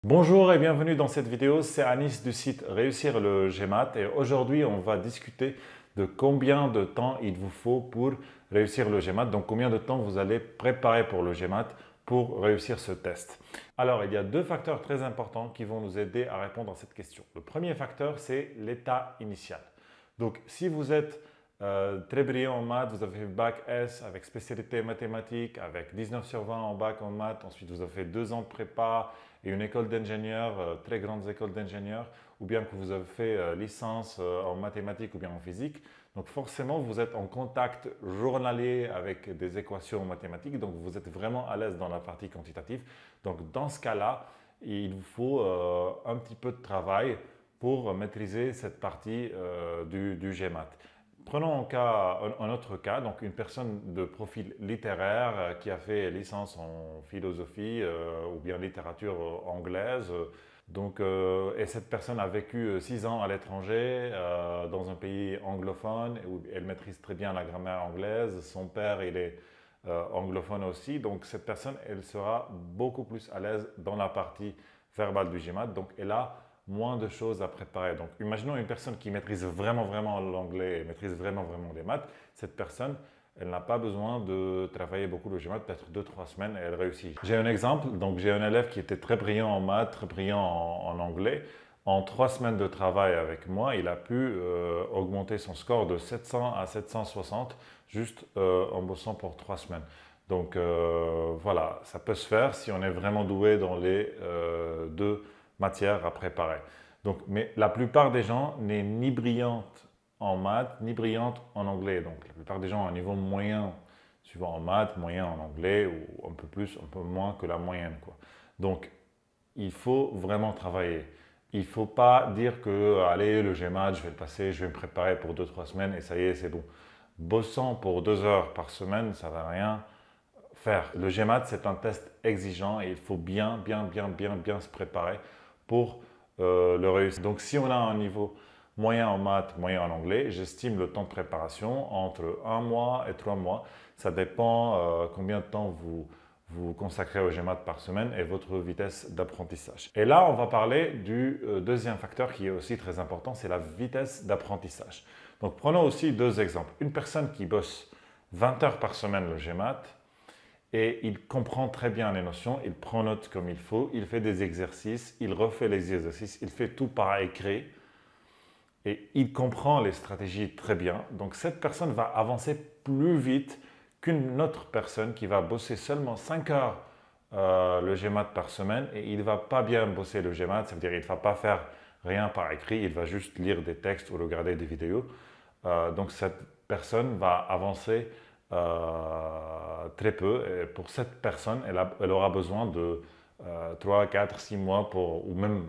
Bonjour et bienvenue dans cette vidéo, c'est Anis du site Réussir le GMAT et aujourd'hui on va discuter de combien de temps il vous faut pour réussir le GMAT, donc combien de temps vous allez préparer pour le GMAT pour réussir ce test. Alors il y a deux facteurs très importants qui vont nous aider à répondre à cette question. Le premier facteur c'est l'état initial. Donc si vous êtes très brillant en maths, vous avez fait bac S avec spécialité mathématiques, avec 19 sur 20 en bac en maths, ensuite vous avez fait 2 ans de prépa et une école d'ingénieurs, très grandes écoles d'ingénieurs, ou bien que vous avez fait licence en mathématiques ou bien en physique. Donc forcément, vous êtes en contact journalier avec des équations mathématiques, donc vous êtes vraiment à l'aise dans la partie quantitative. Donc dans ce cas-là, il vous faut un petit peu de travail pour maîtriser cette partie du GMAT. Prenons un autre cas, donc une personne de profil littéraire qui a fait licence en philosophie ou bien littérature anglaise. Et cette personne a vécu 6 ans à l'étranger, dans un pays anglophone, où elle maîtrise très bien la grammaire anglaise. Son père, il est anglophone aussi. Donc cette personne, elle sera beaucoup plus à l'aise dans la partie verbale du GMAT. Donc elle a moins de choses à préparer. Donc, imaginons une personne qui maîtrise vraiment l'anglais et maîtrise vraiment les maths. Cette personne, elle n'a pas besoin de travailler beaucoup le GMAT, peut-être 2-3 semaines et elle réussit. J'ai un exemple, donc j'ai un élève qui était très brillant en maths, très brillant en anglais. En 3 semaines de travail avec moi, il a pu augmenter son score de 700 à 760 juste en bossant pour 3 semaines. Donc voilà, ça peut se faire si on est vraiment doué dans les deux matière à préparer. Donc, mais la plupart des gens n'est ni brillante en maths, ni brillante en anglais. Donc, la plupart des gens ont un niveau moyen, suivant en maths, moyen en anglais, ou un peu plus, un peu moins que la moyenne, quoi. Donc, il faut vraiment travailler. Il ne faut pas dire que, allez, le GMAT, je vais le passer, je vais me préparer pour 2-3 semaines et ça y est, c'est bon. Bossant pour 2 heures par semaine, ça ne va rien faire. Le GMAT, c'est un test exigeant et il faut bien se préparer pour le réussir. Donc, si on a un niveau moyen en maths, moyen en anglais, j'estime le temps de préparation entre 1 mois et 3 mois. Ça dépend combien de temps vous consacrez au GMAT par semaine et votre vitesse d'apprentissage. Et là, on va parler du deuxième facteur qui est aussi très important, c'est la vitesse d'apprentissage. Donc, prenons aussi deux exemples. Une personne qui bosse 20 heures par semaine le GMAT, et il comprend très bien les notions, il prend note comme il faut, il fait des exercices, il refait les exercices, il fait tout par écrit et il comprend les stratégies très bien. Donc cette personne va avancer plus vite qu'une autre personne qui va bosser seulement 5 heures le GMAT par semaine et il ne va pas bien bosser le GMAT, ça veut dire qu'il ne va pas faire rien par écrit, il va juste lire des textes ou regarder des vidéos. Donc cette personne va avancer très peu. Et pour cette personne, elle aura besoin de 3, 4, 6 mois ou même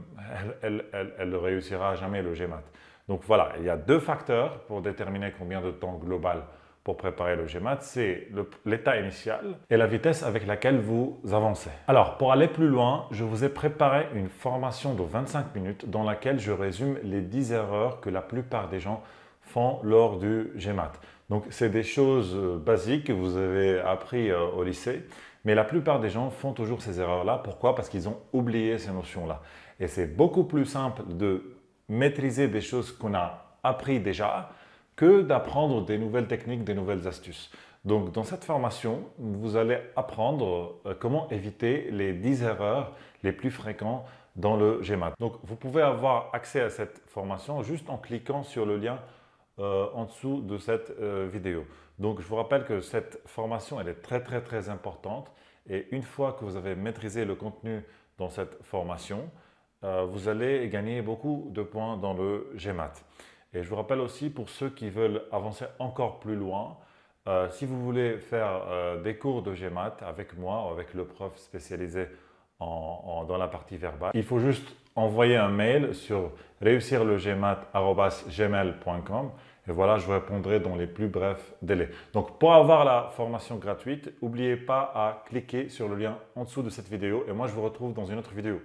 elle ne réussira jamais le GMAT. Donc voilà, il y a deux facteurs pour déterminer combien de temps global pour préparer le GMAT, c'est l'état initial et la vitesse avec laquelle vous avancez. Alors, pour aller plus loin, je vous ai préparé une formation de 25 minutes dans laquelle je résume les 10 erreurs que la plupart des gens font lors du GMAT. Donc, c'est des choses basiques que vous avez appris au lycée, mais la plupart des gens font toujours ces erreurs-là. Pourquoi? Parce qu'ils ont oublié ces notions-là. Et c'est beaucoup plus simple de maîtriser des choses qu'on a appris déjà que d'apprendre des nouvelles techniques, des nouvelles astuces. Donc, dans cette formation, vous allez apprendre comment éviter les 10 erreurs les plus fréquentes dans le GMAT. Donc, vous pouvez avoir accès à cette formation juste en cliquant sur le lien en dessous de cette vidéo. Donc, je vous rappelle que cette formation, elle est très importante. Et une fois que vous avez maîtrisé le contenu dans cette formation, vous allez gagner beaucoup de points dans le GMAT. Et je vous rappelle aussi pour ceux qui veulent avancer encore plus loin, si vous voulez faire des cours de GMAT avec moi ou avec le prof spécialisé dans la partie verbale, il faut juste envoyer un mail sur réussirlegmat@gmail.com et voilà, je vous répondrai dans les plus brefs délais. Donc, pour avoir la formation gratuite, n'oubliez pas à cliquer sur le lien en dessous de cette vidéo et moi, je vous retrouve dans une autre vidéo.